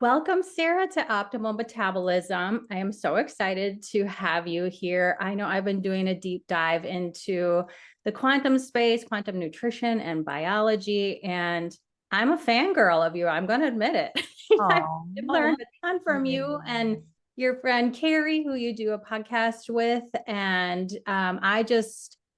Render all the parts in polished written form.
Welcome, Sarah, to Optimal Metabolism. I am so excited to have you here. I know I've been doing a deep dive into the quantum space, quantum nutrition, and biology, and I'm a fangirl of you. I'm going to admit it. I've Oh, learned a ton from you and your friend Carrie, who you do a podcast with. And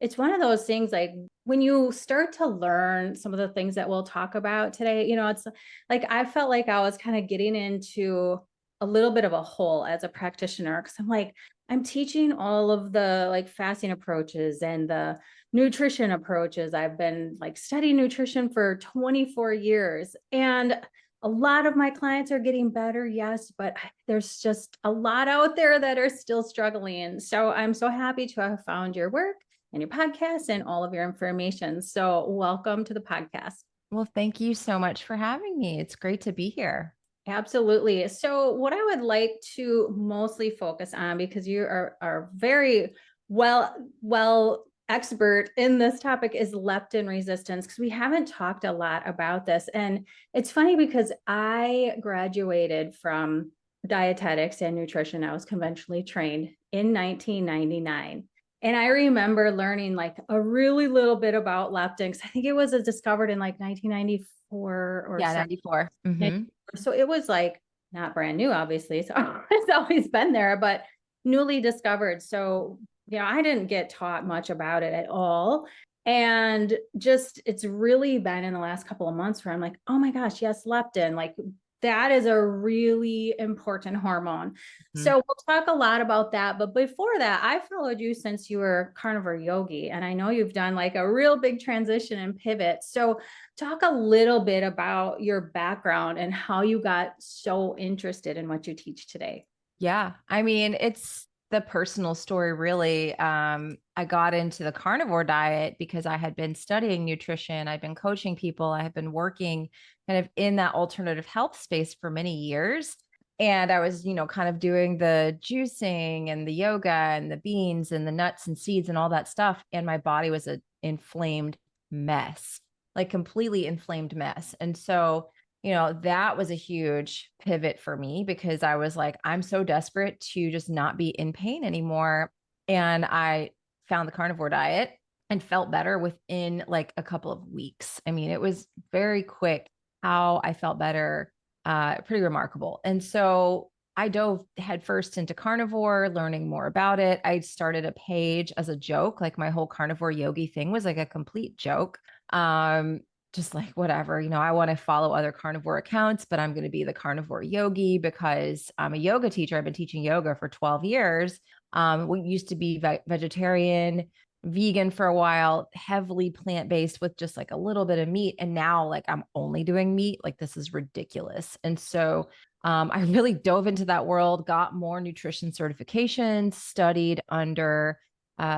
it's one of those things like when you start to learn some of the things that we'll talk about today, it's like I felt like I was kind of getting into a little bit of a hole as a practitioner because I'm like, I'm teaching all of the like fasting approaches and the nutrition approaches. I've been like studying nutrition for 24 years. And a lot of my clients are getting better, yes, but there's just a lot out there that are still struggling. So I'm so happy to have found your work and your podcast and all of your information. So welcome to the podcast. well, thank you so much for having me. It's great to be here. Absolutely. So, what I would like to mostly focus on, because you are very well expert in this topic, is leptin resistance, because we haven't talked a lot about this. And it's funny because I graduated from dietetics and nutrition. I was conventionally trained in 1999. And I remember learning like a really little bit about leptin, because I think it was discovered in like 1994 or Yeah, so. 94. So it was like not brand new, obviously. So it's always been there, but newly discovered. So, I didn't get taught much about it at all. And just it's really been in the last couple of months where I'm like, oh my gosh, yes, leptin. Like that is a really important hormone. Mhm. So we'll talk a lot about that. But before that, I followed you since you were carnivore yogi. And I know you've done like a real big transition and pivot. So talk a little bit about your background and how you got so interested in what you teach today. Yeah, I mean, it's the personal story, really. I got into the carnivore diet because I had been studying nutrition. I've been coaching people. I have been working kind of in that alternative health space for many years. And I was, kind of doing the juicing and the yoga and the beans and the nuts and seeds and all that stuff. And my body was an inflamed mess, like completely inflamed mess. And so, that was a huge pivot for me because I was like, I'm so desperate to just not be in pain anymore. And I found the carnivore diet and felt better within like a couple of weeks. I mean, it was very quick how I felt better, pretty remarkable. And so I dove headfirst into carnivore, learning more about it. I started a page as a joke, like my whole carnivore yogi thing was like a complete joke. Just like whatever, I want to follow other carnivore accounts, but I'm going to be the carnivore yogi because I'm a yoga teacher. I've been teaching yoga for 12 years. We used to be vegetarian, vegan for a while, heavily plant-based with just like a little bit of meat. And now like I'm only doing meat. Like this is ridiculous. And so I really dove into that world, got more nutrition certifications, studied under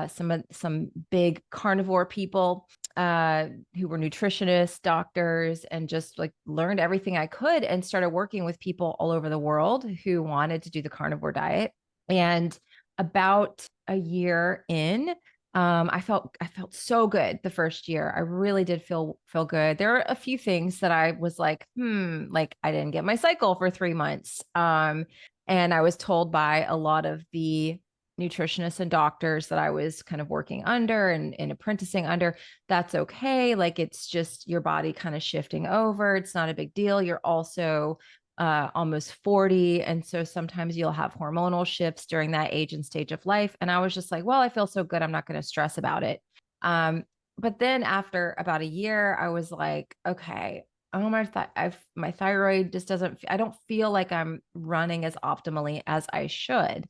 some big carnivore people who were nutritionists, doctors, and just like learned everything I could and started working with people all over the world who wanted to do the carnivore diet. And about a year in, I felt so good the first year. I really did feel good. There are a few things that I was like, like I didn't get my cycle for 3 months. And I was told by a lot of the nutritionists and doctors that I was kind of working under and apprenticing under, that's okay. Like it's just your body kind of shifting over. It's not a big deal. You're also almost 40. And so sometimes you'll have hormonal shifts during that age and stage of life. And I was just like, well, I feel so good. I'm not going to stress about it. But then after about a year, I was like, okay, oh my thyroid just doesn't, I don't feel like I'm running as optimally as I should.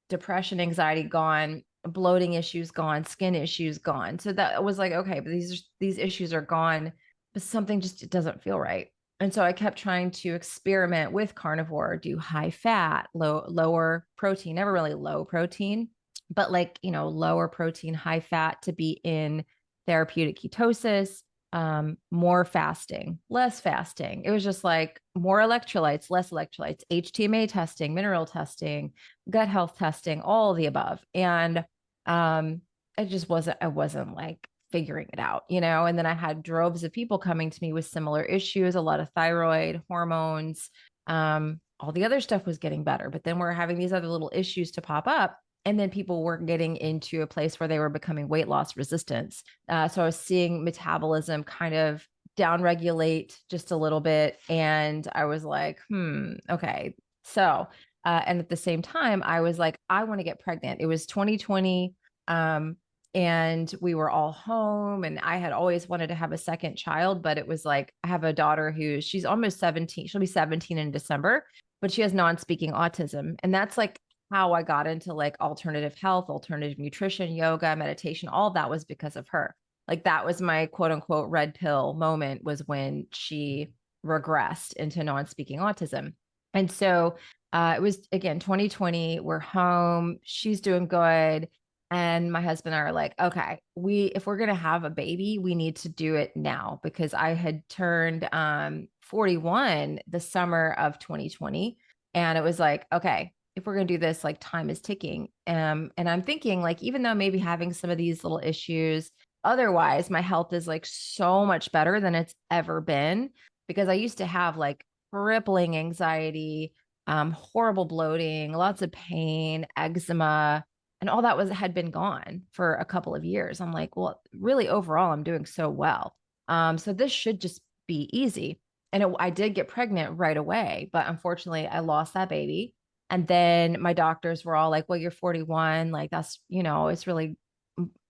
Depression, anxiety gone, bloating issues gone, skin issues gone. So that was like, okay, but these issues are gone, but something just it doesn't feel right. And so I kept trying to experiment with carnivore, do high fat, lower protein, never really low protein, but like, lower protein, high fat to be in therapeutic ketosis, more fasting, less fasting. It was just like more electrolytes, less electrolytes, HTMA testing, mineral testing, gut health testing, all of the above. And I wasn't like figuring it out, and then I had droves of people coming to me with similar issues, a lot of thyroid, hormones, all the other stuff was getting better, but then we're having these other little issues to pop up. And then people were getting into a place where they were becoming weight loss resistance. So I was seeing metabolism kind of downregulate just a little bit. And I was like, okay. So, and at the same time, I was like, I want to get pregnant. It was 2020. And we were all home, and I had always wanted to have a second child, but it was like, I have a daughter she's almost 17. She'll be 17 in December, but she has non-speaking autism. And that's like how I got into like alternative health, alternative nutrition, yoga, meditation. All that was because of her. Like that was my quote unquote red pill moment, was when she regressed into non-speaking autism. And so it was, again, 2020, we're home, she's doing good. And my husband and I are like, okay, if we're going to have a baby, we need to do it now, because I had turned 41 the summer of 2020. And it was like, okay, if we're going to do this, like time is ticking. And I'm thinking like, even though maybe having some of these little issues, otherwise my health is like so much better than it's ever been, because I used to have like crippling anxiety, horrible bloating, lots of pain, eczema, and all that had been gone for a couple of years. I'm like, well, really overall, I'm doing so well. So this should just be easy. And I did get pregnant right away, but unfortunately I lost that baby. And then my doctors were all like, well, you're 41. Like that's, it's really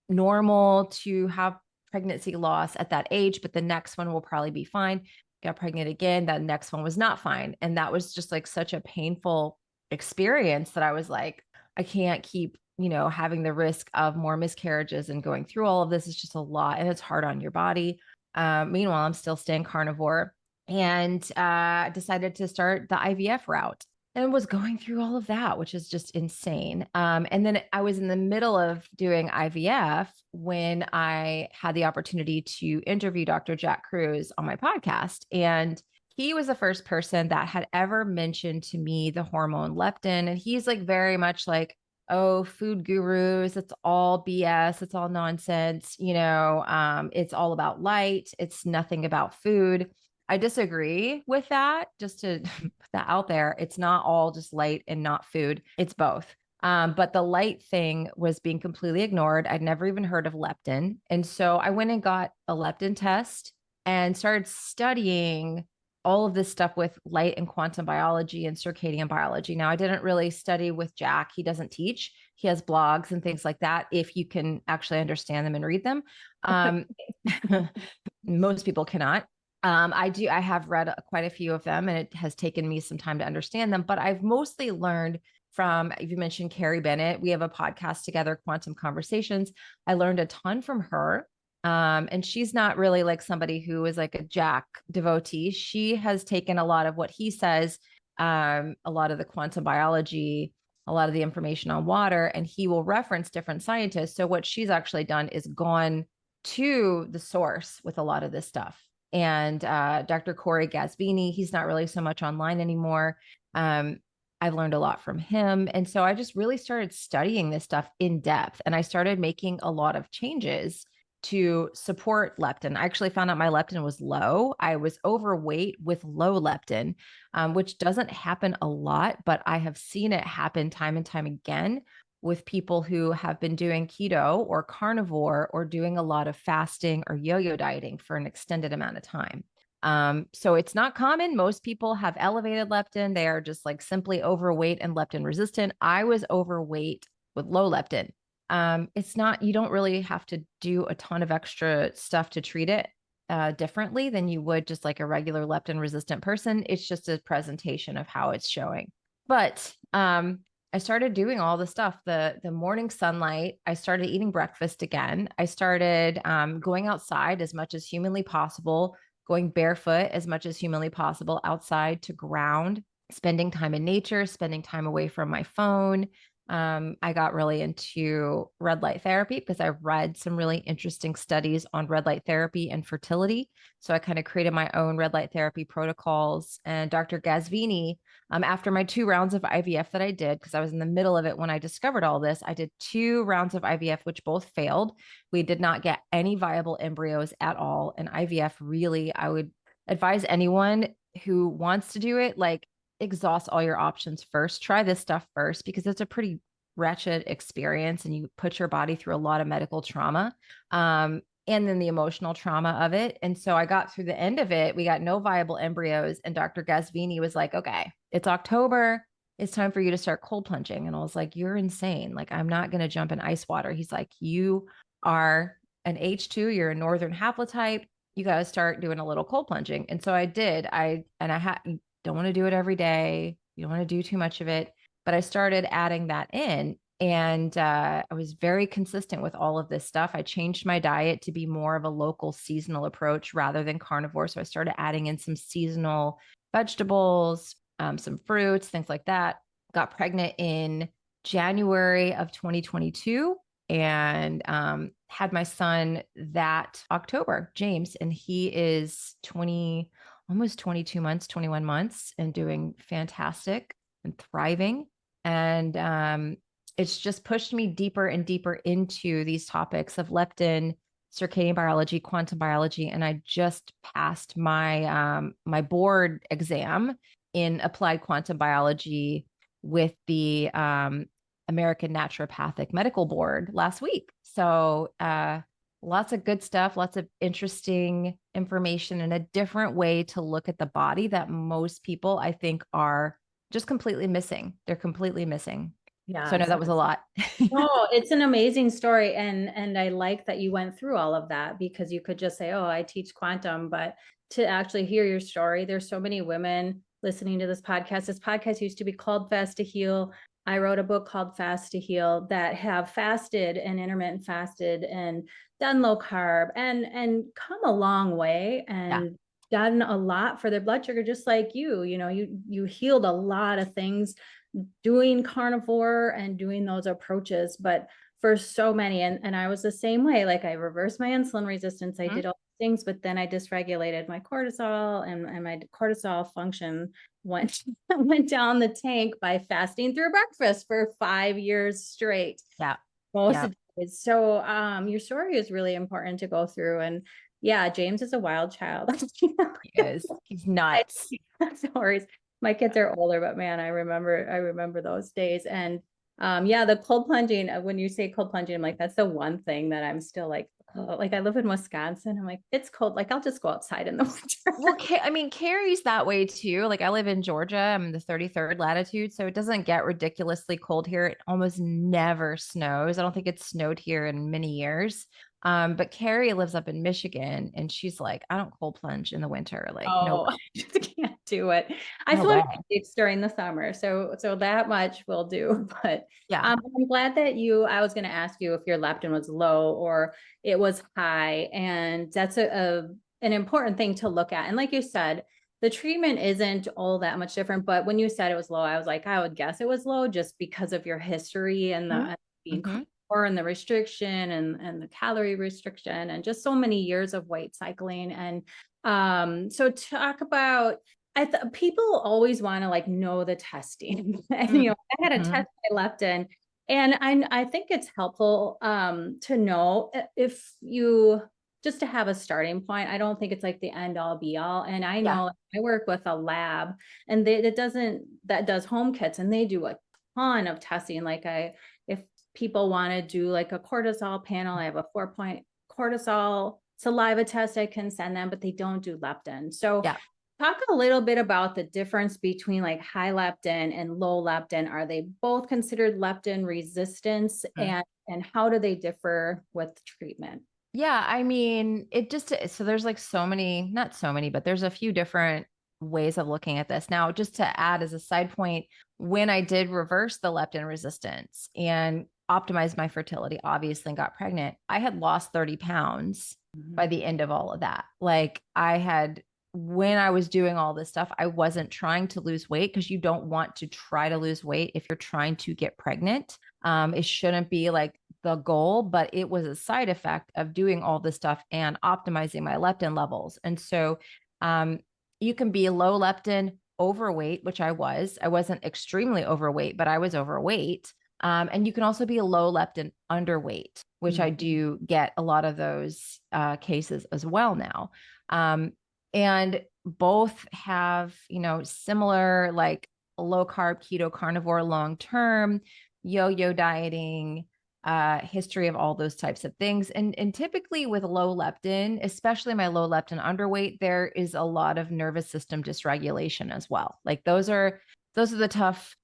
normal to have pregnancy loss at that age, but the next one will probably be fine. Got pregnant again. That next one was not fine. And that was just like such a painful experience that I was like, I can't keep, having the risk of more miscarriages and going through all of this. Is just a lot, and it's hard on your body. Meanwhile, I'm still staying carnivore, and decided to start the IVF route, and was going through all of that, which is just insane. And then I was in the middle of doing IVF when I had the opportunity to interview Dr. Jack Cruz on my podcast. And he was the first person that had ever mentioned to me the hormone leptin. And he's like very much like, oh, food gurus, it's all BS, it's all nonsense, it's all about light, it's nothing about food. I disagree with that. Just to put that out there, it's not all just light and not food, it's both. But the light thing was being completely ignored. I'd never even heard of leptin. And so I went and got a leptin test and started studying all of this stuff with light and quantum biology and circadian biology. Now, I didn't really study with Jack. He doesn't teach. He has blogs and things like that, if you can actually understand them and read them. Most people cannot. I have read quite a few of them, and it has taken me some time to understand them, but I've mostly learned from, you mentioned Carrie Bennett. We have a podcast together, Quantum Conversations. I learned a ton from her. And she's not really like somebody who is like a Jack devotee. She has taken a lot of what he says, a lot of the quantum biology, a lot of the information on water, and he will reference different scientists. So what she's actually done is gone to the source with a lot of this stuff. And Dr. Corey Gasvini, he's not really so much online anymore. I've learned a lot from him. And so I just really started studying this stuff in depth, and I started making a lot of changes to support leptin. I actually found out my leptin was low. I was overweight with low leptin, which doesn't happen a lot, but I have seen it happen time and time again with people who have been doing keto or carnivore or doing a lot of fasting or yo-yo dieting for an extended amount of time. So it's not common. Most people have elevated leptin. They are just like simply overweight and leptin resistant. I was overweight with low leptin. It's not, you don't really have to do a ton of extra stuff to treat it differently than you would just like a regular leptin resistant person. It's just a presentation of how it's showing. But I started doing all the stuff, the morning sunlight. I started eating breakfast again. I started going outside as much as humanly possible, going barefoot as much as humanly possible outside to ground, spending time in nature, spending time away from my phone. I got really into red light therapy because I read some really interesting studies on red light therapy and fertility. So I kind of created my own red light therapy protocols. And Dr. Gazvini, after my 2 rounds of IVF that I did, because I was in the middle of it when I discovered all this, I did 2 rounds of IVF, which both failed. We did not get any viable embryos at all. And IVF really, I would advise anyone who wants to do it, like, exhaust all your options first. Try this stuff first because it's a pretty wretched experience and you put your body through a lot of medical trauma. And then the emotional trauma of it. And so I got through the end of it. We got no viable embryos. And Dr. Gazvini was like, okay, it's October. It's time for you to start cold plunging. And I was like, you're insane. Like, I'm not going to jump in ice water. He's like, you are an H2, you're a northern haplotype. You got to start doing a little cold plunging. And so I did. I don't want to do it every day. You don't want to do too much of it. But I started adding that in. And I was very consistent with all of this stuff. I changed my diet to be more of a local seasonal approach rather than carnivore. So I started adding in some seasonal vegetables, some fruits, things like that. Got pregnant in January of 2022 and had my son that October, James, and he is almost 22 months, 21 months, and doing fantastic and thriving. And it's just pushed me deeper and deeper into these topics of leptin, circadian biology, quantum biology. And I just passed my board exam in applied quantum biology with the American Naturopathic Medical Board last week. So lots of good stuff, lots of interesting information, and a different way to look at the body that most people, I think, are just completely missing. They're completely missing. Yeah. So I know that was a lot. Oh, it's an amazing story. And I like that you went through all of that, because you could just say, oh, I teach quantum, but to actually hear your story, there's so many women listening to this podcast. This podcast used to be called Fast to Heal. I wrote a book called Fast to Heal that have fasted and intermittent fasted and done low carb and come a long way and done a lot for their blood sugar, just like you healed a lot of things doing carnivore and doing those approaches. But for so many, and I was the same way, like I reversed my insulin resistance. I did all things, but then I dysregulated my cortisol, and my cortisol function went down the tank by fasting through breakfast for 5 years straight. Yeah. Most of it. So your story is really important to go through. And yeah, James is a wild child. He is. He's nuts. Stories. My kids are older, but man, I remember those days. And yeah, the cold plunging, when you say cold plunging, I'm like, that's the one thing that I'm still like, oh, like I live in Wisconsin. I'm like, it's cold. Like I'll just go outside in the winter. Well, I mean, Carrie's that way too. Like I live in Georgia. I'm in the 33rd latitude, so it doesn't get ridiculously cold here. It almost never snows. I don't think it's snowed here in many years. But Carrie lives up in Michigan, and she's like, I don't cold plunge in the winter. Like, no, I just can't do it. I no swim way. during the summer, so that much will do. But Yeah. I'm glad that I was going to ask you if your leptin was low or it was high, and that's an important thing to look at. And like you said, the treatment isn't all that much different. But when you said it was low, I was like, I would guess it was low just because of your history and the being carnivore and the restriction and the calorie restriction and just so many years of weight cycling. And so talk about, people always want to like know the testing. And I had a test I leptin, and I think it's helpful to know if you just to have a starting point. I don't think it's like the end all be all. And I know I work with a lab, and that does home kits, and they do a ton of testing. Like if people want to do like a cortisol panel, I have a 4-point cortisol saliva test I can send them, but they don't do leptin. So talk a little bit about the difference between like high leptin and low leptin. Are they both considered leptin resistance, and how do they differ with treatment? Yeah, I mean, so there's like not so many, but there's a few different ways of looking at this. Now, just to add as a side point, when I did reverse the leptin resistance and optimize my fertility, obviously, and got pregnant, I had lost 30 pounds by the end of all of that. Like I had when I was doing all this stuff, I wasn't trying to lose weight, because you don't want to try to lose weight if you're trying to get pregnant. It shouldn't be like the goal, but it was a side effect of doing all this stuff and optimizing my leptin levels. And so you can be low leptin overweight, which I was. I wasn't extremely overweight, but I was overweight. And you can also be a low leptin underweight, which I do get a lot of those cases as well now. And both have, similar like low carb, keto, carnivore, long term, yo-yo dieting, history of all those types of things. And typically with low leptin, especially my low leptin underweight, there is a lot of nervous system dysregulation as well. Like those are the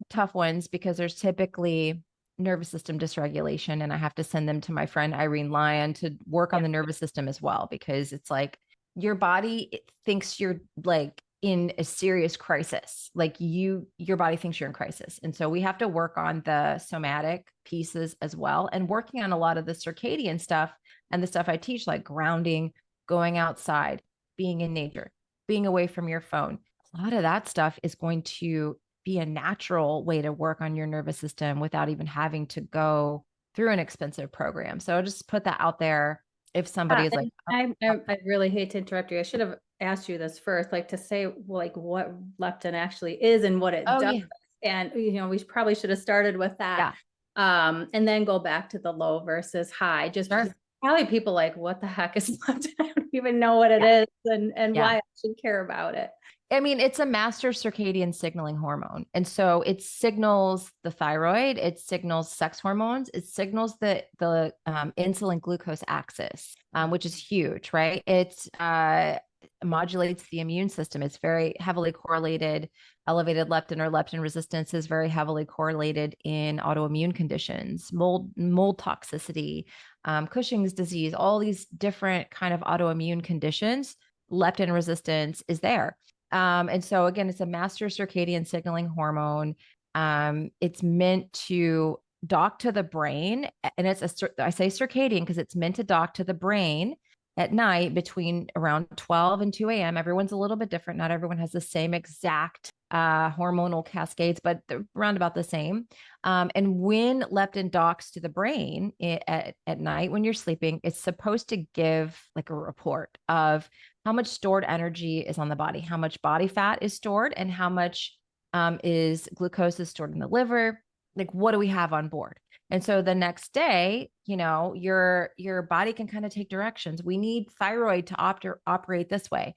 tough ones, because there's typically nervous system dysregulation, and I have to send them to my friend Irene Lyon to work on the nervous system as well, because it's like your body thinks you're like in a serious crisis. Like your body thinks you're in crisis. And so we have to work on the somatic pieces as well, and working on a lot of the circadian stuff and the stuff I teach, like grounding, going outside, being in nature, being away from your phone. A lot of that stuff is going to be a natural way to work on your nervous system without even having to go through an expensive program. So I'll just put that out there. If somebody is like, I really hate to interrupt you. I should have asked you this first, like to say like what leptin actually is and what it does. yeah. And we probably should have started with that. Yeah. And then go back to the low versus high. Just because probably people like, what the heck is leptin? I don't even know what it is and why I should care about it. I mean, it's a master circadian signaling hormone. And so it signals the thyroid, it signals sex hormones, it signals the insulin glucose axis, which is huge, right? It modulates the immune system. It's very heavily correlated. Elevated leptin or leptin resistance is very heavily correlated in autoimmune conditions, mold toxicity, Cushing's disease, all these different kind of autoimmune conditions. Leptin resistance is there. And so again, it's a master circadian signaling hormone. It's meant to dock to the brain, and I say circadian because it's meant to dock to the brain at night between around 12 and 2 a.m. Everyone's a little bit different. Not everyone has the same exact hormonal cascades, but they're around about the same. And when leptin docks to the brain at night when you're sleeping, it's supposed to give like a report of how much stored energy is on the body, how much body fat is stored, and how much is glucose is stored in the liver. Like, what do we have on board? And so the next day, your body can kind of take directions. We need thyroid to operate this way.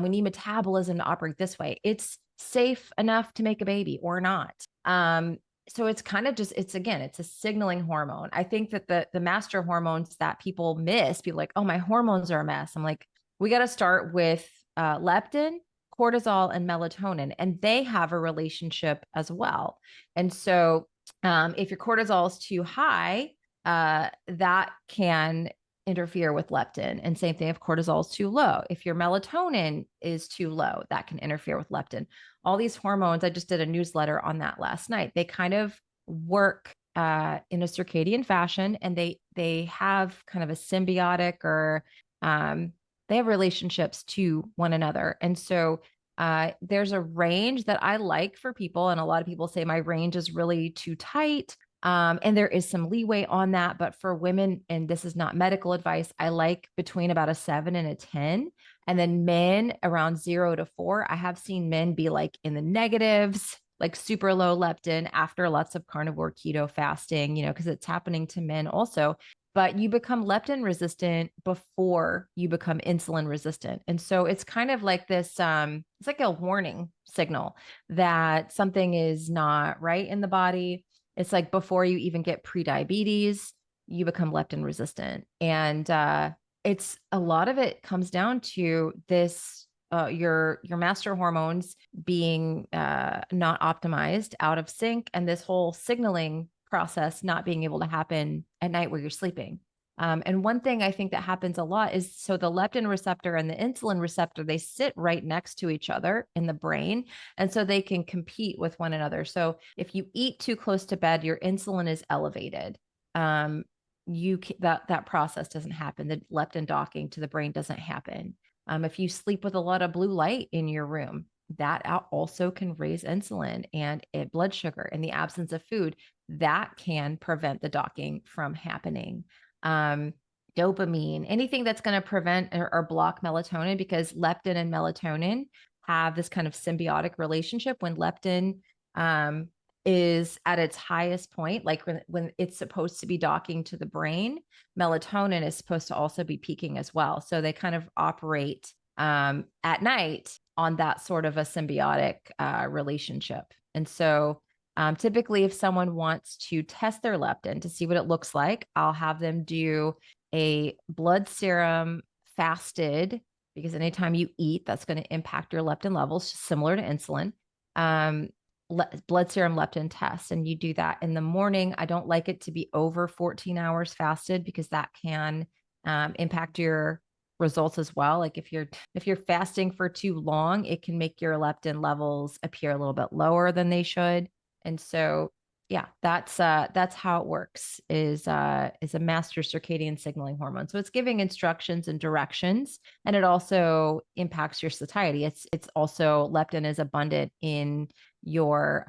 We need metabolism to operate this way. It's safe enough to make a baby or not. So it's kind of just, it's a signaling hormone. I think that the master hormones that people miss, people like, oh, my hormones are a mess. I'm like, we got to start with leptin, cortisol, and melatonin, and they have a relationship as well. And so if your cortisol is too high, that can interfere with leptin. And same thing if cortisol is too low. If your melatonin is too low, that can interfere with leptin. All these hormones, I just did a newsletter on that last night. They kind of work in a circadian fashion, and they have kind of a symbiotic or they have relationships to one another. And so there's a range that I like for people. And a lot of people say my range is really too tight. And there is some leeway on that. But for women, and this is not medical advice, I like between about a 7 and a 10. And then men around 0 to 4. I have seen men be like in the negatives, like super low leptin after lots of carnivore keto fasting, because it's happening to men also. But you become leptin resistant before you become insulin resistant. And so it's kind of like this, it's like a warning signal that something is not right in the body. It's like before you even get prediabetes, you become leptin resistant. And it's a lot of it comes down to this, your master hormones being not optimized, out of sync, and this whole signaling process not being able to happen at night where you're sleeping. And one thing I think that happens a lot is, so the leptin receptor and the insulin receptor, they sit right next to each other in the brain. And so they can compete with one another. So if you eat too close to bed, your insulin is elevated. That process doesn't happen. The leptin docking to the brain doesn't happen. If you sleep with a lot of blue light in your room, that also can raise insulin and blood sugar in the absence of food. That can prevent the docking from happening. Dopamine, anything that's going to prevent or block melatonin, because leptin and melatonin have this kind of symbiotic relationship. When leptin is at its highest point, like when it's supposed to be docking to the brain, melatonin is supposed to also be peaking as well. So they kind of operate at night on that sort of a symbiotic relationship. And so typically, if someone wants to test their leptin to see what it looks like, I'll have them do a blood serum fasted, because anytime you eat, that's going to impact your leptin levels, similar to insulin. Blood serum leptin test, and you do that in the morning. I don't like it to be over 14 hours fasted, because that can impact your results as well. Like if you're fasting for too long, it can make your leptin levels appear a little bit lower than they should. And so yeah, that's how it works, is a master circadian signaling hormone. So it's giving instructions and directions, and it also impacts your satiety. It's also, leptin is abundant in your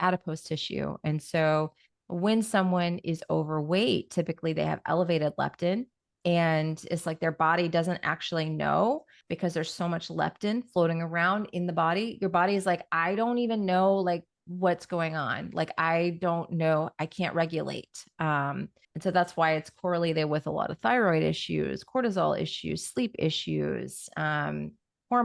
adipose tissue. And so when someone is overweight, typically they have elevated leptin, and it's like their body doesn't actually know, because there's so much leptin floating around in the body. Your body is like, I don't even know like what's going on. Like, I don't know, I can't regulate. And so that's why it's correlated with a lot of thyroid issues, cortisol issues, sleep issues,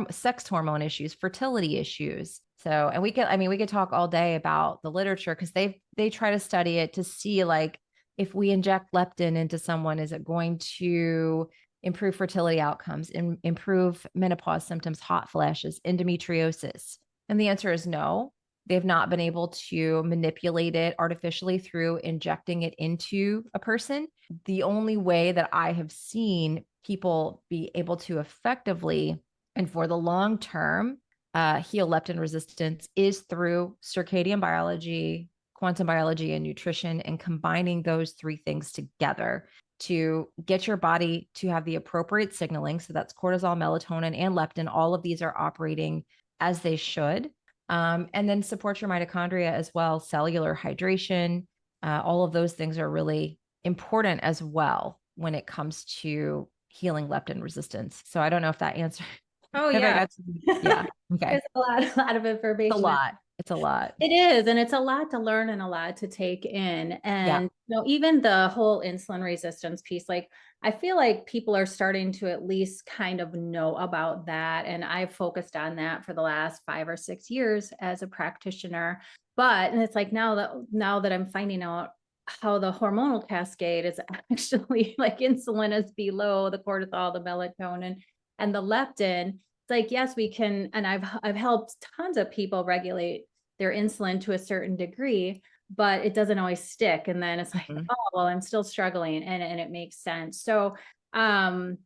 sex hormone issues, fertility issues. So, and we could talk all day about the literature, because they try to study it to see, like, if we inject leptin into someone, is it going to improve fertility outcomes, improve menopause symptoms, hot flashes, endometriosis? And the answer is no. They've not been able to manipulate it artificially through injecting it into a person. The only way that I have seen people be able to effectively and for the long term heal leptin resistance is through circadian biology, quantum biology, and nutrition, and combining those three things together to get your body to have the appropriate signaling. So that's cortisol, melatonin, and leptin. All of these are operating as they should. And then support your mitochondria as well, cellular hydration. All of those things are really important as well when it comes to healing leptin resistance. So I don't know if that answers. Oh yeah. Yeah. Okay. There's a lot of information. It's a lot. It's a lot. It is. And it's a lot to learn and a lot to take in. And, even the whole insulin resistance piece, like, I feel like people are starting to at least kind of know about that. And I've focused on that for the last 5 or 6 years as a practitioner. And it's like, now that I'm finding out how the hormonal cascade is actually, like, insulin is below the cortisol, the melatonin, and the leptin. It's like, yes, we can. And I've helped tons of people regulate their insulin to a certain degree, but it doesn't always stick. And then it's like, oh, well, I'm still struggling. And it makes sense. So it's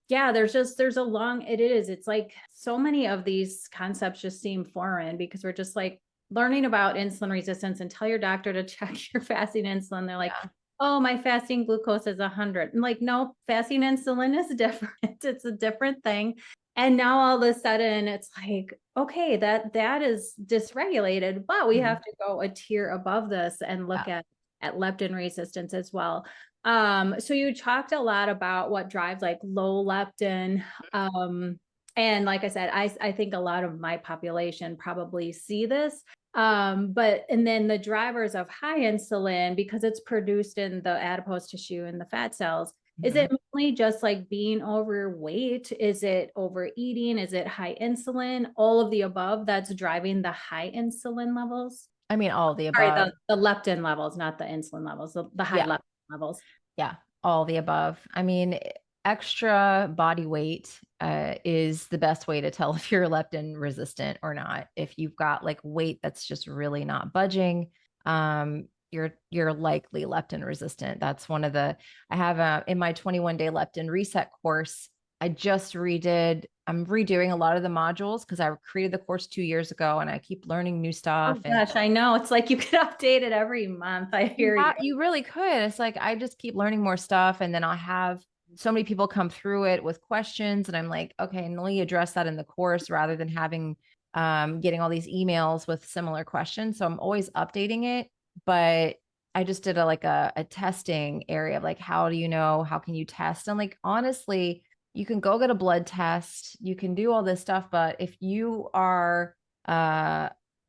like so many of these concepts just seem foreign, because we're just like learning about insulin resistance, and tell your doctor to check your fasting insulin. They're like, oh, my fasting glucose is 100. I'm like, no, fasting insulin is different. It's a different thing. And now all of a sudden it's like, okay, that is dysregulated, but we have to go a tier above this and look at leptin resistance as well. So you talked a lot about what drives like low leptin. And like I said, I think a lot of my population probably see this. And then the drivers of high insulin, because it's produced in the adipose tissue and the fat cells. Is it mainly just like being overweight? Is it overeating? Is it high insulin? All of the above that's driving the high insulin levels? I mean, all of the above. Sorry, the leptin levels, not the insulin levels, the high leptin levels. Yeah, all the above. I mean, extra body weight is the best way to tell if you're leptin resistant or not. If you've got like weight that's just really not budging, you're likely leptin resistant. That's one of the, I have in my 21-day leptin reset course, I'm redoing a lot of the modules, because I created the course 2 years ago, and I keep learning new stuff. Oh gosh, I know. It's like you could update it every month. I hear you. You really could. It's like, I just keep learning more stuff, and then I'll have so many people come through it with questions, and I'm like, okay, and let me address that in the course rather than having getting all these emails with similar questions. So I'm always updating it. But I just did a testing area of like, how do you know? How can you test? And like, honestly, you can go get a blood test, you can do all this stuff, but if you are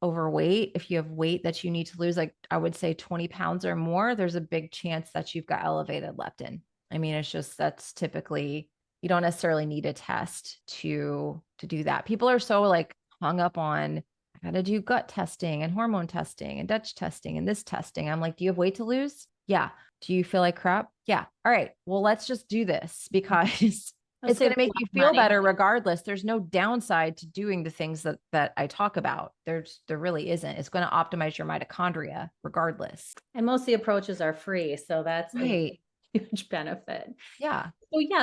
overweight, if you have weight that you need to lose, like I would say 20 pounds or more, there's a big chance that you've got elevated leptin. I mean, it's just, that's typically, you don't necessarily need a test to do that. People are so like hung up on, I got to do gut testing and hormone testing and Dutch testing and this testing. I'm like, do you have weight to lose? Yeah. Do you feel like crap? Yeah. All right. Well, let's just do this because it's going to make you feel better regardless. There's no downside to doing the things that I talk about. There really isn't. It's going to optimize your mitochondria regardless. And most of the approaches are free. So that's right. a huge benefit. Yeah.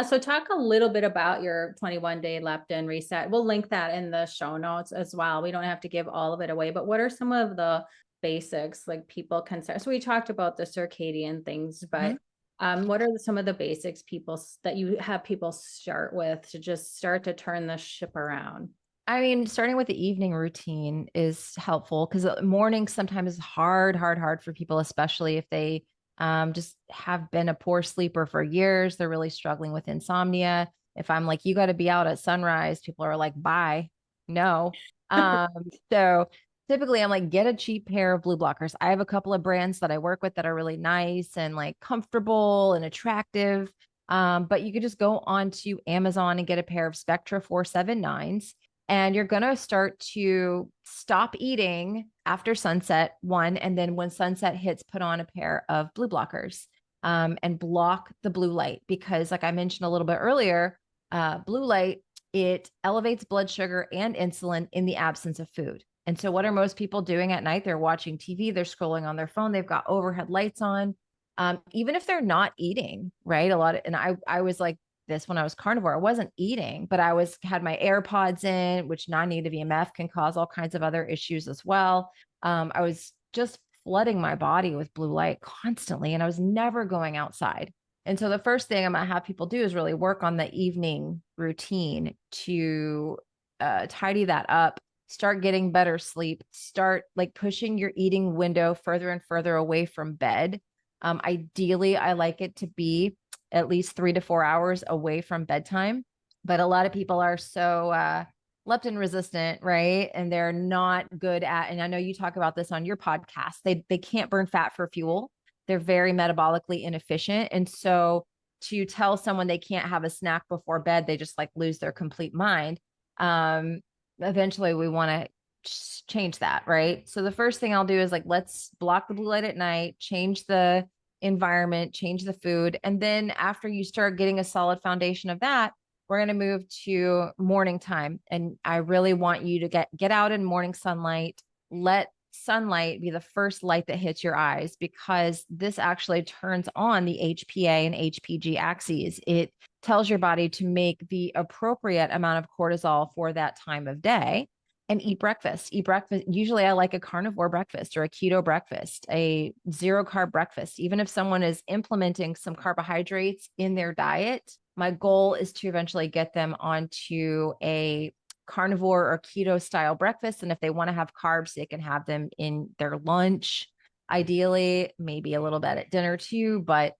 So talk a little bit about your 21-day leptin reset. We'll link that in the show notes as well. We don't have to give all of it away, but what are some of the basics like people can start? So we talked about the circadian things, but what are some of the basics that you have people start with to just start to turn the ship around? I mean, starting with the evening routine is helpful because morning sometimes is hard for people, especially if they just have been a poor sleeper for years. They're really struggling with insomnia. If I'm like, you got to be out at sunrise, people are like, bye. No. So typically I'm like, get a cheap pair of blue blockers. I have a couple of brands that I work with that are really nice and like comfortable and attractive. But you could just go onto Amazon and get a pair of Spectra 479s. And you're going to start to stop eating after sunset, one. And then when sunset hits, put on a pair of blue blockers and block the blue light. Because like I mentioned a little bit earlier, blue light, it elevates blood sugar and insulin in the absence of food. And so what are most people doing at night? They're watching TV, they're scrolling on their phone, they've got overhead lights on. Even if they're not eating, right? And I was like this when I was carnivore. I wasn't eating, but I had my AirPods in, which non-native EMF can cause all kinds of other issues as well. I was just flooding my body with blue light constantly, and I was never going outside. And so the first thing I'm going to have people do is really work on the evening routine to tidy that up, start getting better sleep, start like pushing your eating window further and further away from bed. Ideally, I like it to be at least 3 to 4 hours away from bedtime. But a lot of people are so leptin resistant, right? And they're not good at, and I know you talk about this on your podcast, they can't burn fat for fuel. They're very metabolically inefficient. And so to tell someone they can't have a snack before bed, they just like lose their complete mind. Eventually we want to change that, right? So the first thing I'll do is like, let's block the blue light at night, change the environment, change the food. And then after you start getting a solid foundation of that, we're going to move to morning time. And I really want you to get out in morning sunlight. Let sunlight be the first light that hits your eyes, because this actually turns on the HPA and HPG axes. It tells your body to make the appropriate amount of cortisol for that time of day. And eat breakfast. Usually I like a carnivore breakfast or a keto breakfast, a 0-carb breakfast. Even if someone is implementing some carbohydrates in their diet, my goal is to eventually get them onto a carnivore or keto style breakfast. And if they want to have carbs, they can have them in their lunch, ideally, maybe a little bit at dinner too. But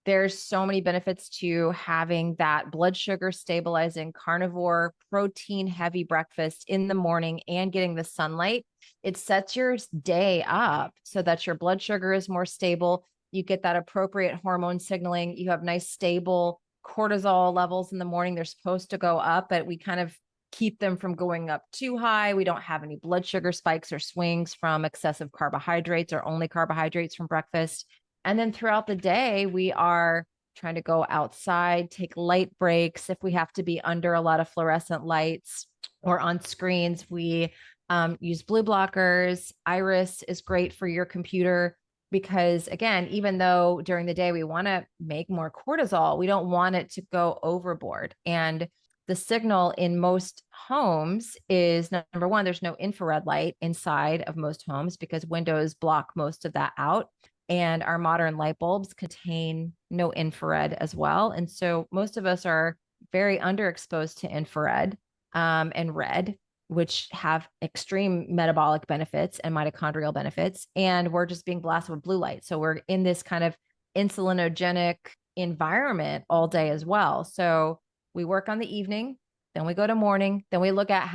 there's so many benefits to having that blood sugar stabilizing carnivore protein heavy breakfast in the morning and getting the sunlight. It sets your day up so that your blood sugar is more stable. You get that appropriate hormone signaling. You have nice stable cortisol levels in the morning. They're supposed to go up, but we kind of keep them from going up too high. We don't have any blood sugar spikes or swings from excessive carbohydrates or only carbohydrates from breakfast. And then throughout the day, we are trying to go outside, take light breaks. If we have to be under a lot of fluorescent lights or on screens, we use blue blockers. Iris is great for your computer because, again, even though during the day we want to make more cortisol, we don't want it to go overboard. And the signal in most homes is, number one, there's no infrared light inside of most homes because windows block most of that out. And our modern light bulbs contain no infrared as well. And so most of us are very underexposed to infrared and red, which have extreme metabolic benefits and mitochondrial benefits. And we're just being blasted with blue light. So we're in this kind of insulinogenic environment all day as well. So we work on the evening, then we go to morning, then we look at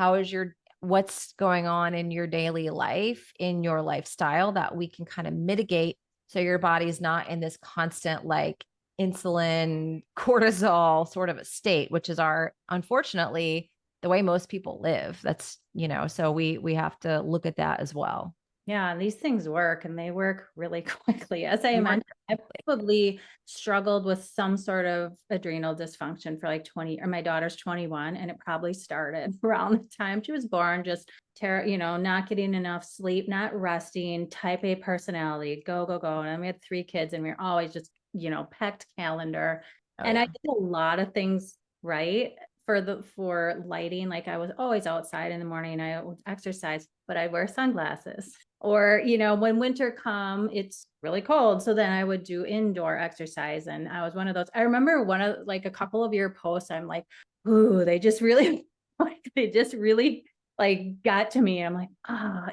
what's going on in your daily life, in your lifestyle that we can kind of mitigate so your body's not in this constant like insulin, cortisol sort of a state, which is unfortunately, the way most people live. That's, so we have to look at that as well. Yeah, these things work and they work really quickly. As I mentioned, I probably struggled with some sort of adrenal dysfunction for like 20, or my daughter's 21, and it probably started around the time she was born, just not getting enough sleep, not resting, type A personality, go, go, go. And we had 3 kids and we were always just, packed calendar. And I did a lot of things right for lighting. Like I was always outside in the morning, I would exercise, but I wear sunglasses. Or, when winter come, it's really cold. So then I would do indoor exercise. And I was one of those. I remember a couple of your posts, I'm like, ooh, they just really like got to me. I'm like,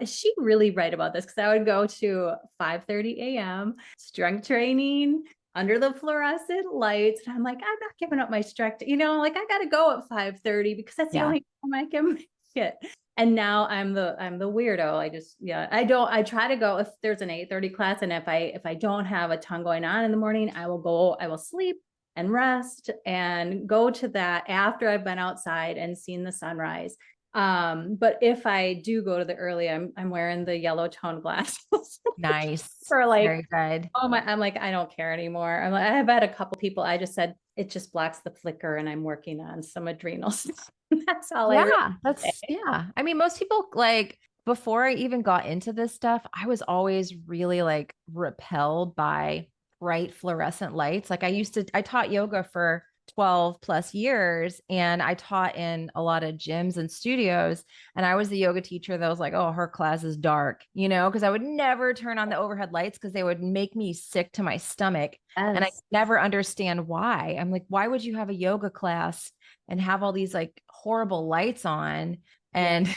is she really right about this? Because I would go to 5:30 a.m. strength training under the fluorescent lights. And I'm like, I'm not giving up my strength, like I got to go at 5:30 because that's the only time I can make it. And now I'm the weirdo. I try to go if there's an 8:30 class. And if I don't have a ton going on in the morning, I will sleep and rest and go to that after I've been outside and seen the sunrise. But if I do go to the early, I'm wearing the yellow tone glasses. Nice. For like, very good. I'm like, I don't care anymore. I've had a couple people, I just said, it just blocks the flicker and I'm working on some adrenals. That's all Yeah. I mean, most people like before I even got into this stuff, I was always really like repelled by bright fluorescent lights. Like I taught yoga for 12 plus years and I taught in a lot of gyms and studios. And I was the yoga teacher that was like, oh, her class is dark, because I would never turn on the overhead lights because they would make me sick to my stomach. Yes. And I never understand why. I'm like, why would you have a yoga class and have all these like horrible lights on? And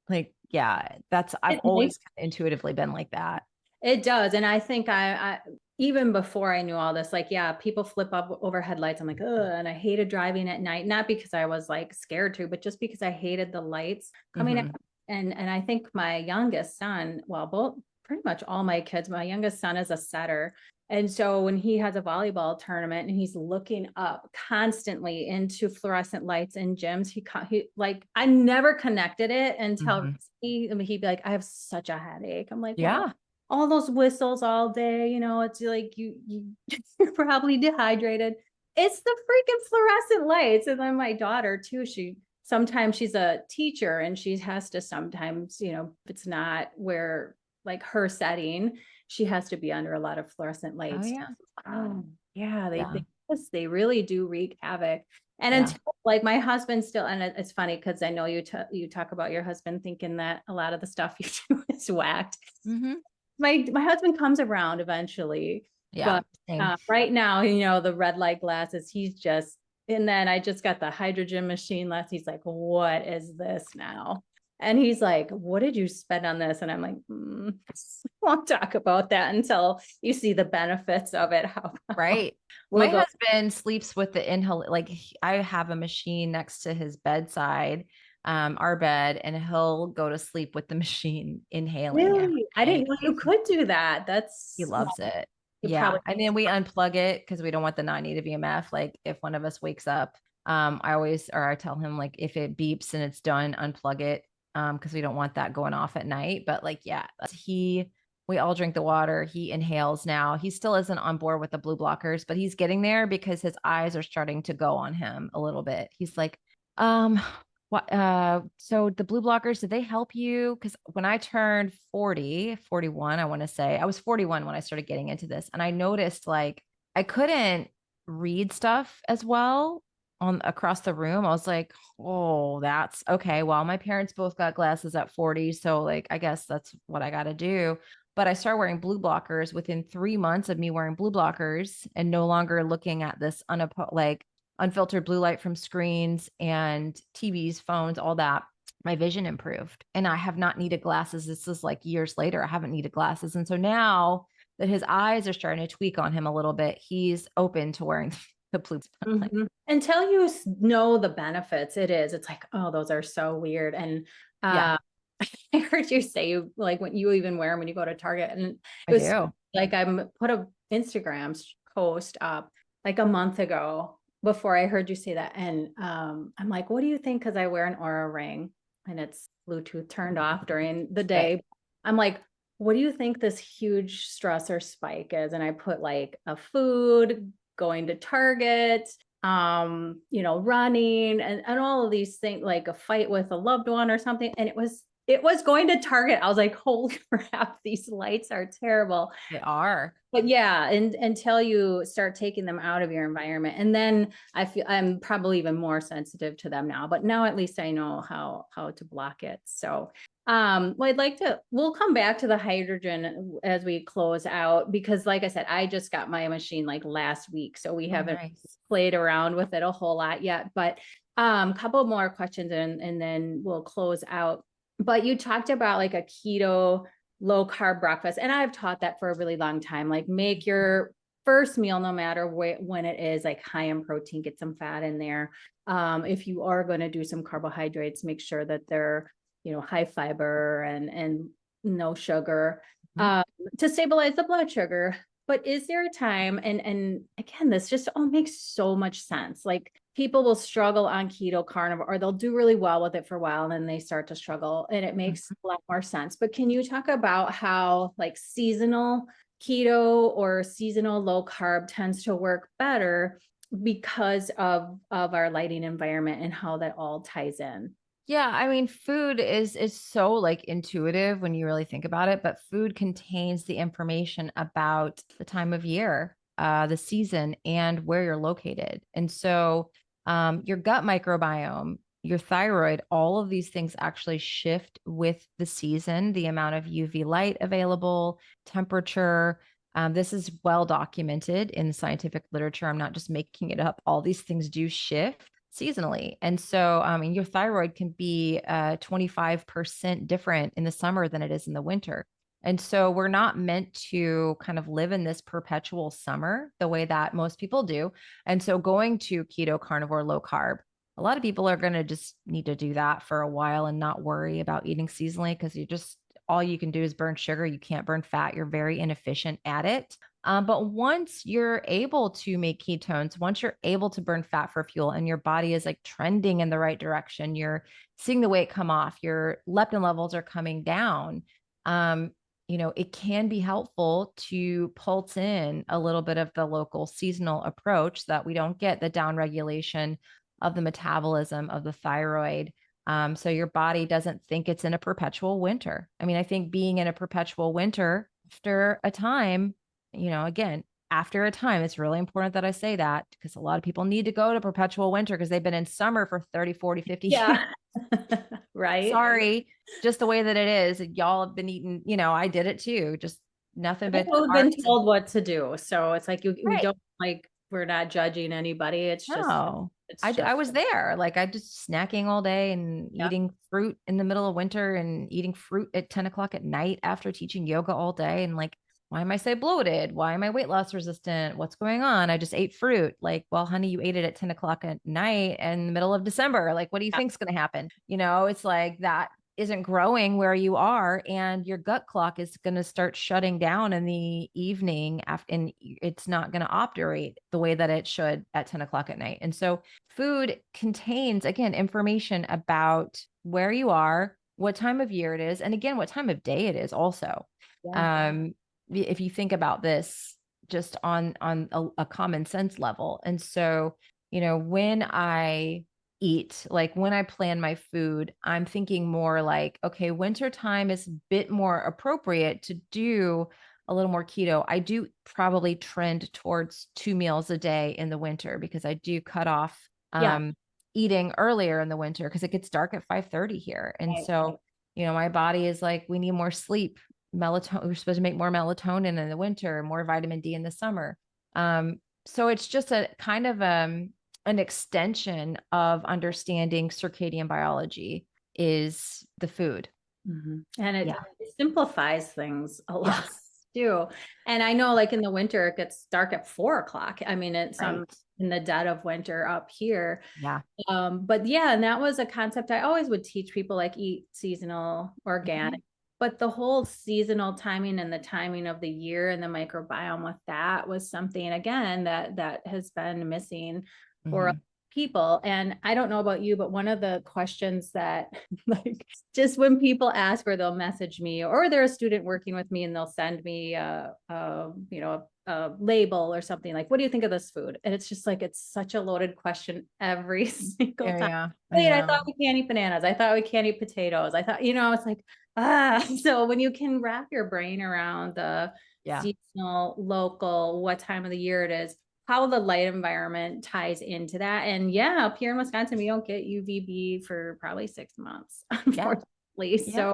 like, I've always intuitively been like that. It does. And I think I even before I knew all this, like, people flip up overhead lights. I'm like, ugh, and I hated driving at night, not because I was like scared to, but just because I hated the lights coming up. And I think my youngest son, well, pretty much all my kids, my youngest son is a setter. And so when he has a volleyball tournament and he's looking up constantly into fluorescent lights in gyms, he like, I never connected it until he'd be like, I have such a headache. I'm like, well, all those whistles all day, it's like you're probably dehydrated. It's the freaking fluorescent lights. And then my daughter too, sometimes she's a teacher and she has to sometimes, if it's not where like her setting, she has to be under a lot of fluorescent lights. They really do wreak havoc. And until like my husband still, and it's funny because I know you talk about your husband thinking that a lot of the stuff you do is whacked. My husband comes around eventually. But right now, the red light glasses, and then I just got the hydrogen machine last. He's like, what is this now? And he's like, what did you spend on this? And I'm like, I won't talk about that until you see the benefits of it. Right. My husband sleeps with the inhale. Like I have a machine next to his bedside, our bed, and he'll go to sleep with the machine inhaling. Really? I didn't know you could do that. He loves it. I mean, we unplug it because we don't want the non-native EMF. Like if one of us wakes up, I tell him like, if it beeps and it's done, unplug it. Because we don't want that going off at night. But like, we all drink the water. He inhales now. He still isn't on board with the blue blockers, but he's getting there because his eyes are starting to go on him a little bit. He's like, what, so the blue blockers, did they help you? Because when I turned 41, I want to say I was 41 when I started getting into this. And I noticed like, I couldn't read stuff as well across the room. I was like, oh, that's okay. Well, my parents both got glasses at 40. So like, I guess that's what I got to do. But I started wearing blue blockers within 3 months of me wearing blue blockers and no longer looking at this like unfiltered blue light from screens and TVs, phones, all that. My vision improved and I have not needed glasses. This is like years later. I haven't needed glasses. And so now that his eyes are starting to tweak on him a little bit, he's open to wearing the blue. Mhm. Until you know the benefits, it's like, oh, those are so weird. And Yeah, I heard you say like when you even wear them when you go to Target, and it I was do. like I put a Instagram post up like a month ago before I heard you say that, and I'm like, what do you think? Because I wear an Aura ring and it's Bluetooth turned off during the Right. day. I'm like, what do you think this huge stressor spike is? And I put like a food, going to Target, running and all of these things, like a fight with a loved one or something. And it was going to Target. I was like, holy crap, these lights are terrible. They are. But yeah, and until you start taking them out of your environment, and then I feel I'm probably even more sensitive to them now. But now at least I know how to block it. So well, we'll come back to the hydrogen as we close out, because like I said, I just got my machine like last week, so we Oh, haven't nice. played around with it a whole lot yet. But couple more questions, and then we'll close out. But you talked about like a keto low carb breakfast. And I've taught that for a really long time. Like make your first meal, no matter when it is, like high in protein, get some fat in there. If you are going to do some carbohydrates, make sure that they're, high fiber and no sugar, Mhm. to stabilize the blood sugar. But is there a time, and again, this just all makes so much sense. Like people will struggle on keto carnivore, or they'll do really well with it for a while and then they start to struggle, and it makes a lot more sense. But can you talk about how like seasonal keto or seasonal low carb tends to work better because of our lighting environment and how that all ties in? Yeah, I mean, food is so like intuitive when you really think about it, but food contains the information about the time of year, the season, and where you're located. And so, your gut microbiome, your thyroid, all of these things actually shift with the season, the amount of UV light available, temperature. This is well documented in the scientific literature. I'm not just making it up. All these things do shift seasonally. And so, and your thyroid can be 25% different in the summer than it is in the winter. And so we're not meant to kind of live in this perpetual summer the way that most people do. And so going to keto, carnivore, low carb, a lot of people are going to just need to do that for a while and not worry about eating seasonally, because all you can do is burn sugar. You can't burn fat. You're very inefficient at it. But once you're able to make ketones, once you're able to burn fat for fuel and your body is like trending in the right direction, you're seeing the weight come off, your leptin levels are coming down. It can be helpful to pulse in a little bit of the local seasonal approach so that we don't get the down regulation of the metabolism of the thyroid. So your body doesn't think it's in a perpetual winter. I mean, I think being in a perpetual winter after a time, again, after a time, it's really important that I say that, because a lot of people need to go to perpetual winter because they've been in summer for 30, 40, 50 years. Yeah. Right. Sorry, just the way that it is. Y'all have been eating, I did it too. Just nothing but People have been carbs. told what to do. So it's like we Right. don't, like, we're not judging anybody. No, It's I just, was there. Like I just snacking all day and yeah. eating fruit in the middle of winter and eating fruit at 10 o'clock at night after teaching yoga all day. And like, why am I so bloated? Why am I weight loss resistant? What's going on? I just ate fruit. Like, well, honey, you ate it at 10 o'clock at night in the middle of December. Like, what do you think's going to happen? It's like that isn't growing where you are, and your gut clock is going to start shutting down in the evening after, and it's not going to operate the way that it should at 10 o'clock at night. And so food contains, again, information about where you are, what time of year it is, and again, what time of day it is also. Yeah. If you think about this just on a common sense level. And so, when I eat, like when I plan my food, I'm thinking more like, okay, winter time is a bit more appropriate to do a little more keto. I do probably trend towards 2 meals a day in the winter because I do cut off Yeah. eating earlier in the winter because it gets dark at 5:30 here. And Right. so, my body is like, we need more sleep. melatonin. We're supposed to make more melatonin in the winter, more vitamin D in the summer. So it's just a kind of an extension of understanding circadian biology is the food. And it Yeah. simplifies things a lot Yes. too. And I know like in the winter, it gets dark at 4 o'clock. I mean, it's Right. in the dead of winter up here. Yeah. But yeah, and that was a concept I always would teach people, like eat seasonal, organic. But the whole seasonal timing and the timing of the year and the microbiome with that was something again that has been missing for Mhm. people. And I don't know about you, but one of the questions that like just when people ask or they'll message me or they're a student working with me and they'll send me you know, a label or something like, what do you think of this food? And it's just like, it's such a loaded question every single time. Yeah. I Wait, I thought know. we can't eat bananas. I thought we can't eat potatoes. I thought, you know, it's like, so when you can wrap your brain around the Yeah. seasonal, local, what time of the year it is, how the light environment ties into that. And yeah, up here in Wisconsin, we don't get UVB for probably 6 months, Yeah. unfortunately. Yeah. So,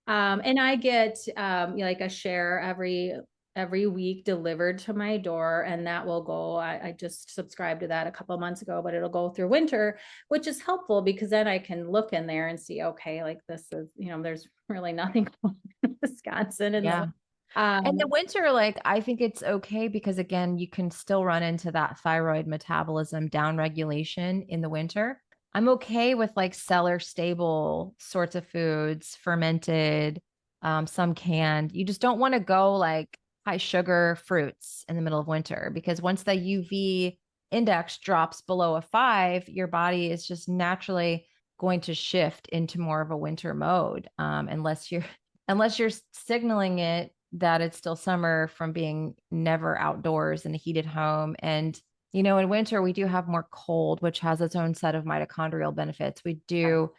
and I get like a share every week delivered to my door, and that will go. I just subscribed to that a couple of months ago, but it'll go through winter, which is helpful because then I can look in there and see, okay, like this is, you know, there's really nothing going on in Wisconsin in Yeah. the And the winter, like, I think it's okay because, again, you can still run into that thyroid metabolism down regulation in the winter. I'm okay with like cellar stable sorts of foods, fermented, some canned. You just don't want to go like high sugar fruits in the middle of winter because once the UV index drops below a 5, your body is just naturally going to shift into more of a winter mode, unless you're signaling it that it's still summer from being never outdoors in a heated home. And, you know, in winter, we do have more cold, which has its own set of mitochondrial benefits. We do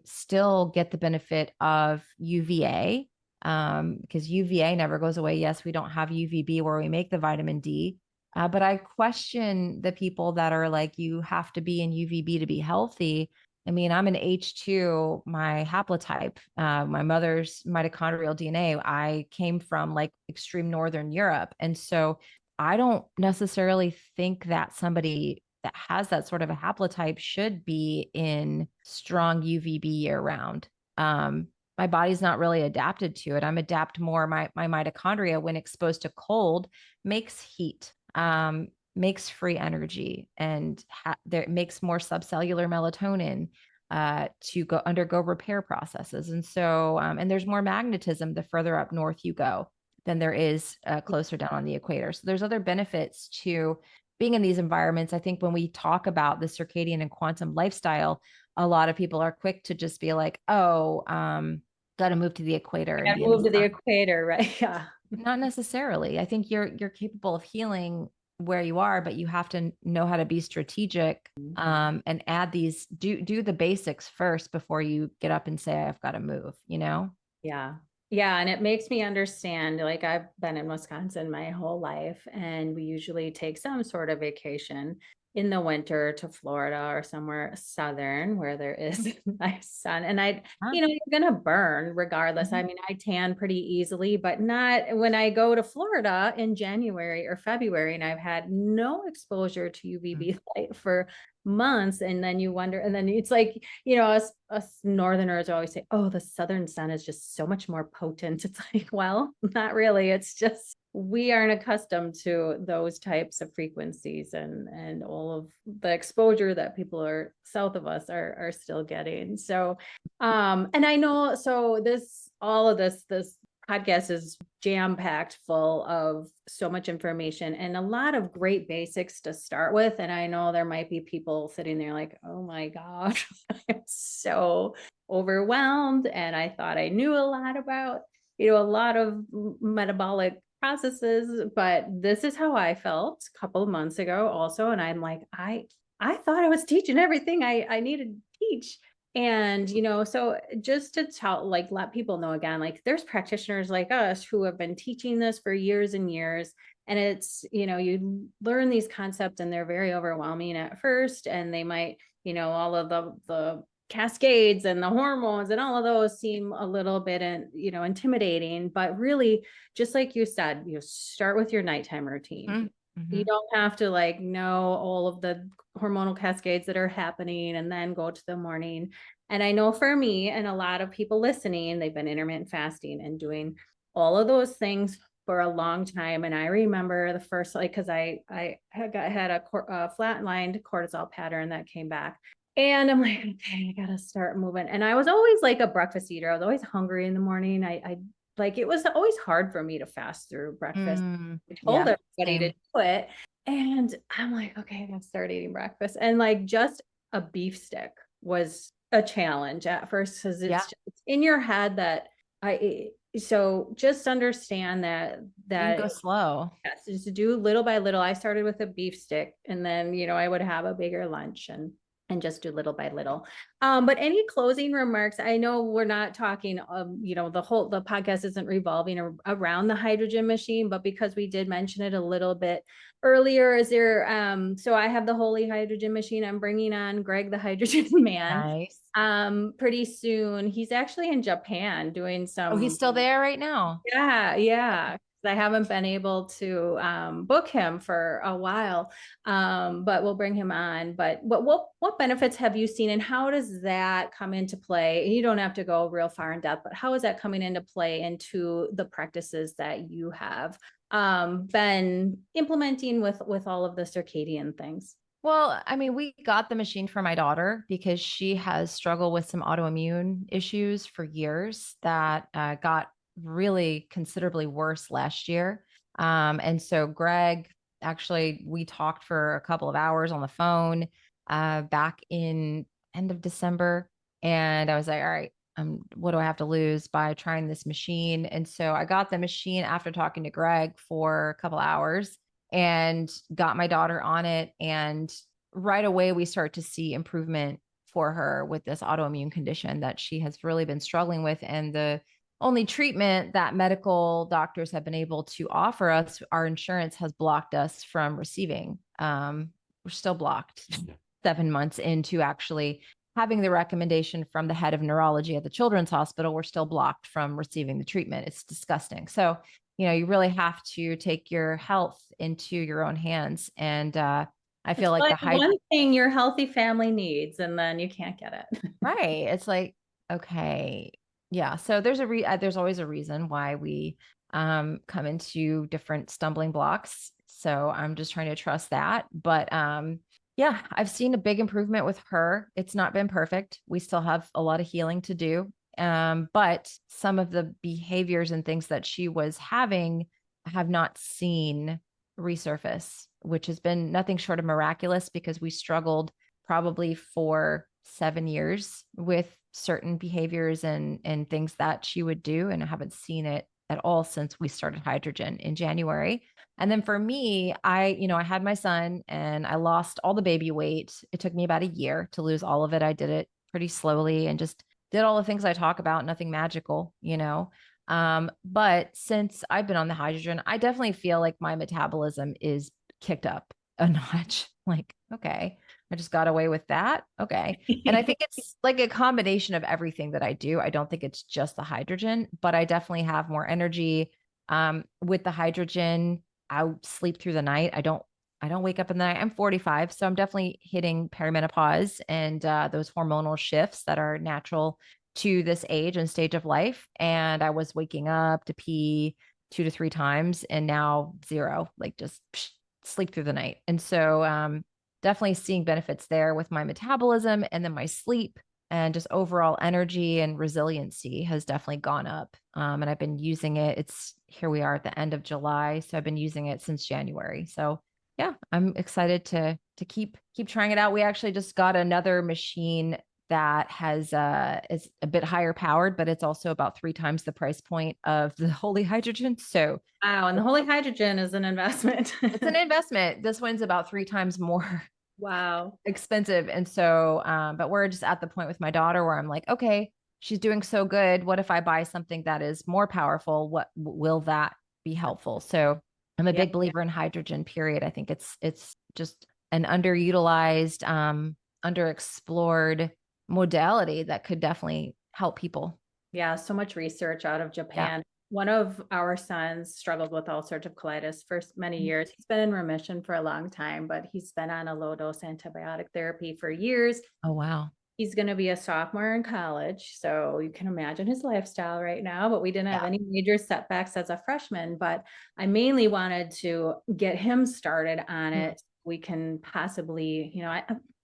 still get the benefit of UVA because UVA never goes away. Yes, we don't have UVB where we make the vitamin D. But I question the people that are like, you have to be in UVB to be healthy. I mean, I'm an H2, my haplotype, my mother's mitochondrial DNA. I came from like extreme Northern Europe. And so I don't necessarily think that somebody that has that sort of a haplotype should be in strong UVB year round. My body's not really adapted to it. I'm adapt more. My mitochondria, when exposed to cold, makes heat. Makes free energy and there makes more subcellular melatonin to go undergo repair processes. And so, and there's more magnetism the further up north you go than there is closer down on the equator. So there's other benefits to being in these environments. I think when we talk about the circadian and quantum lifestyle, a lot of people are quick to just be like, oh, got to move to the equator and and be in the move to the sun. equator, right? Yeah. Not necessarily. I think you're capable of healing where you are, but you have to know how to be strategic and add these do the basics first before you get up and say I've got to move, you know? Yeah. Yeah. And it makes me understand, like I've been in Wisconsin my whole life, and we usually take some sort of vacation in the winter to Florida or somewhere southern where there is nice sun. And Huh? you know, you're gonna burn regardless. I Mhm. mean, I tan pretty easily, but not when I go to Florida in January or February, and I've had no exposure to Mm. UVB light for months. And then you wonder, and then it's like, you know, us northerners always say, oh, the southern sun is just so much more potent. It's like, well, not really. It's just we aren't accustomed to those types of frequencies, and all of the exposure that people are south of us are still getting. So and I know, so this all of this podcast is jam-packed full of so much information and a lot of great basics to start with. And I know there might be people sitting there like, oh my gosh, I'm so overwhelmed. And I thought I knew a lot about, you know, a lot of metabolic processes, but this is how I felt a couple of months ago also. And I'm like, I thought I was teaching everything I needed to teach. And, you know, so just to tell, like, let people know again, like, there's practitioners like us who have been teaching this for years and years. And it's, you know, you learn these concepts and they're very overwhelming at first. And they might, you know, all of the cascades and the hormones and all of those seem a little bit, intimidating, but really, just like you said, you start with your nighttime routine. You don't have to like know all of the hormonal cascades that are happening and then go to the morning. And I know for me and a lot of people listening, they've been intermittent fasting and doing all of those things for a long time. And I remember the first, like, because I had a flatlined cortisol pattern that came back. And I'm like, okay, I gotta start moving. And I was always like a breakfast eater. I was always hungry in the morning. I like, it was always hard for me to fast through breakfast. I told everybody to do it. And I'm like, okay, I gotta start eating breakfast. And like, just a beef stick was a challenge at first because it's in your head that so just understand that you can go slow. Yes, just do little by little. I started with a beef stick, and then I would have a bigger lunch and just do little by little. But any closing remarks? I know we're not talking, the podcast isn't revolving around the hydrogen machine, but because we did mention it a little bit earlier, is there, so I have the Holy Hydrogen Machine. I'm bringing on Greg, the Hydrogen Man. Nice. Pretty soon. He's actually in Japan doing some. Oh, he's still there right now. Yeah. I haven't been able to book him for a while, but we'll bring him on. But what benefits have you seen, and how does that come into play? You don't have to go real far in depth, but how is that coming into play into the practices that you have been implementing with all of the circadian things? Well, I mean, we got the machine for my daughter because she has struggled with some autoimmune issues for years that got really considerably worse last year. And so Greg, actually, we talked for a couple of hours on the phone back in end of December. And I was like, all right, what do I have to lose by trying this machine? And so I got the machine after talking to Greg for a couple hours and got my daughter on it. And right away, we start to see improvement for her with this autoimmune condition that she has really been struggling with. And the only treatment that medical doctors have been able to offer us, our insurance has blocked us from receiving. We're still blocked 7 months into actually having the recommendation from the head of neurology at the Children's Hospital. We're still blocked from receiving the treatment. It's disgusting. So you really have to take your health into your own hands. And I feel like the one thing your healthy family needs, and then you can't get it. Right. It's like, okay. Yeah. So there's there's always a reason why we come into different stumbling blocks. So I'm just trying to trust that. But yeah, I've seen a big improvement with her. It's not been perfect. We still have a lot of healing to do. But some of the behaviors and things that she was having have not seen resurface, which has been nothing short of miraculous because we struggled probably for 7 years with certain behaviors and things that she would do. And I haven't seen it at all since we started hydrogen in January. And then for me, I had my son and I lost all the baby weight. It took me about a year to lose all of it. I did it pretty slowly and just did all the things I talk about, nothing magical. But since I've been on the hydrogen, I definitely feel like my metabolism is kicked up a notch. Like, okay, I just got away with that. Okay. And I think it's like a combination of everything that I do. I don't think it's just the hydrogen, but I definitely have more energy. With the hydrogen, I sleep through the night. I don't wake up in the night. I'm 45, so I'm definitely hitting perimenopause and those hormonal shifts that are natural to this age and stage of life. And I was waking up to pee 2 to 3 times, and now 0, like just sleep through the night. And so definitely seeing benefits there with my metabolism, and then my sleep and just overall energy and resiliency has definitely gone up. And I've been using it. Here we are at the end of July, so I've been using it since January. So yeah, I'm excited to keep trying it out. We actually just got another machine that is a bit higher powered, but it's also about 3 times the price point of the Holy Hydrogen. So wow, and the Holy Hydrogen is an investment. It's an investment. This one's about 3 times more wow expensive. And so, but we're just at the point with my daughter where I'm like, okay, she's doing so good. What if I buy something that is more powerful? What will that be helpful? So I'm a big believer in hydrogen, period. I think it's just an underutilized, underexplored modality that could definitely help people. Yeah, so much research out of Yeah. Japan. One of our sons struggled with ulcerative colitis for many Mm. years. He's been in remission for a long time, but he's been on a low dose antibiotic therapy for years. Oh, wow. He's going to be a sophomore in college. So you can imagine his lifestyle right now, but we didn't have Yeah. any major setbacks as a freshman. But I mainly wanted to get him started on Mm. it. We can possibly,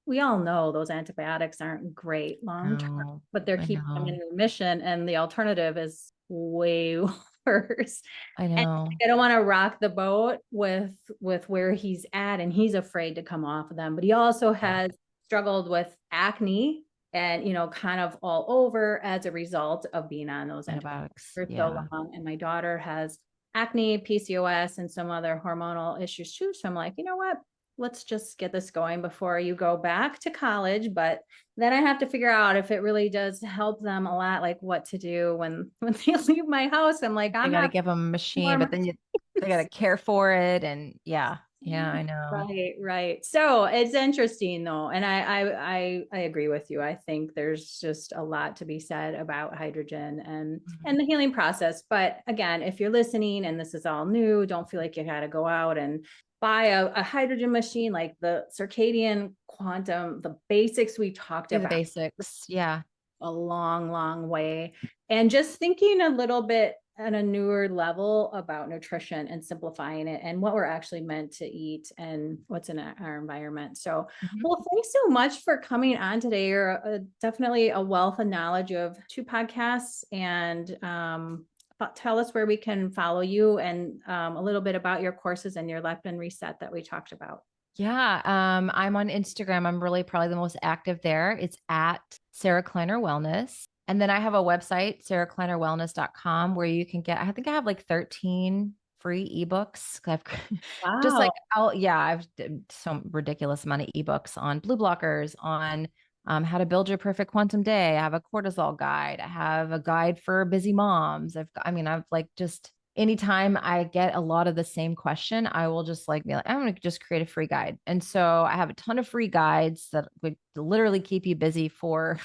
we all know those antibiotics aren't great long term, No, but they're I keeping them know. in remission. And the alternative is way worse. I And know. I don't want to rock the boat with where he's at, and he's afraid to come off of them. But he also Yeah. has struggled with acne and kind of all over as a result of being on those antibiotics Antibiotics. for so Yeah. long. And my daughter has acne, PCOS, and some other hormonal issues too. So I'm like, you know what? Let's just get this going before you go back to college. But then I have to figure out if it really does help them a lot, like what to do when they leave my house. I'm like, They I'm got to not give them a machine, warm. but then they got to care for it. And yeah. Yeah, I know. Right, right. So it's interesting though, and I agree with you. I think there's just a lot to be said about hydrogen Mhm. and the healing process. But again, if you're listening and this is all new, don't feel like you got to go out and buy a hydrogen machine like the circadian quantum, the basics we talked Do the about basics. Yeah. a long, long way. And just thinking a little bit at a newer level about nutrition and simplifying it and what we're actually meant to eat and what's in our environment. So, Mhm. well, thanks so much for coming on today. You're definitely a wealth of knowledge of 2 podcasts and tell us where we can follow you and a little bit about your courses and your leptin reset that we talked about. Yeah. I'm on Instagram. I'm really probably the most active there. It's at Sarah Kleiner Wellness. And then I have a website, sarahkleinerwellness.com, where you can get, I think I have like 13 free ebooks. I've just Wow. like, I've some ridiculous amount of ebooks on blue blockers, on how to build your perfect quantum day. I have a cortisol guide. I have a guide for busy moms. I've like just anytime I get a lot of the same question, I will just like be like, I'm going to just create a free guide. And so I have a ton of free guides that would literally keep you busy for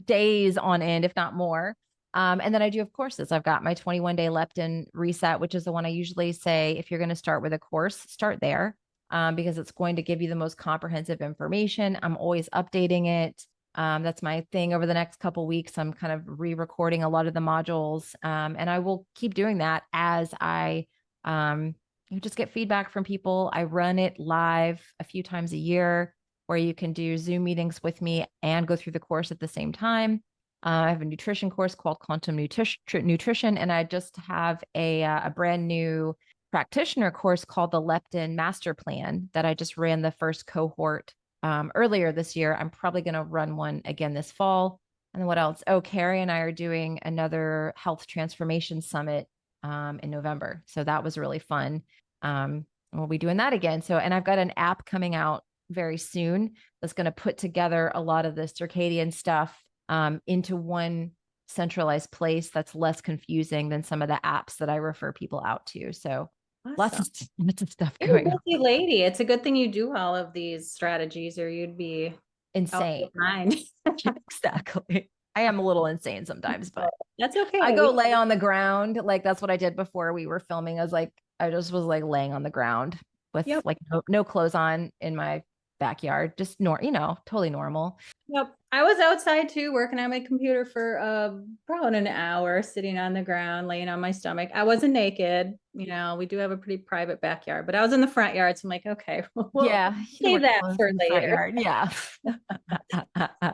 days on end, if not more. And then I do have courses. I've got my 21-day leptin reset, which is the one I usually say, if you're going to start with a course, start there, because it's going to give you the most comprehensive information. I'm always updating it. That's my thing over the next couple weeks. I'm kind of re-recording a lot of the modules, and I will keep doing that as I just get feedback from people. I run it live a few times a year, where you can do Zoom meetings with me and go through the course at the same time. I have a nutrition course called Quantum Nutrition, and I just have a brand new practitioner course called the Leptin Master Plan that I just ran the first cohort earlier this year. I'm probably going to run one again this fall. And then what else? Oh, Carrie and I are doing another health transformation summit in November. So that was really fun. We'll be doing that again. So, and I've got an app coming out very soon that's going to put together a lot of the circadian stuff into one centralized place that's less confusing than some of the apps that I refer people out to. So Awesome. lots of stuff You're a going on. busy lady. It's a good thing you do all of these strategies, or you'd be out of Insane. your mind. Exactly. I am a little insane sometimes, but That's I okay. go lay on the ground. Like that's what I did before we were filming. I just was like laying on the ground with Yep. like no clothes on in my backyard, just totally normal. Yep. I was outside too, working on my computer for probably an hour, sitting on the ground, laying on my stomach. I wasn't naked. We do have a pretty private backyard, but I was in the front yard. So I'm like, okay, we'll Yeah, you can save wear that clothes for in the front later. yard. Yeah.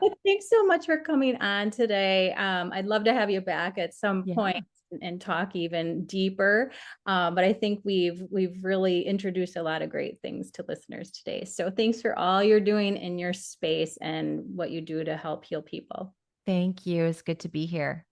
Well, thanks so much for coming on today. I'd love to have you back at some point Yeah. and talk even deeper. But I think we've really introduced a lot of great things to listeners today. So thanks for all you're doing in your space and what you do to help heal people. Thank you. It's good to be here.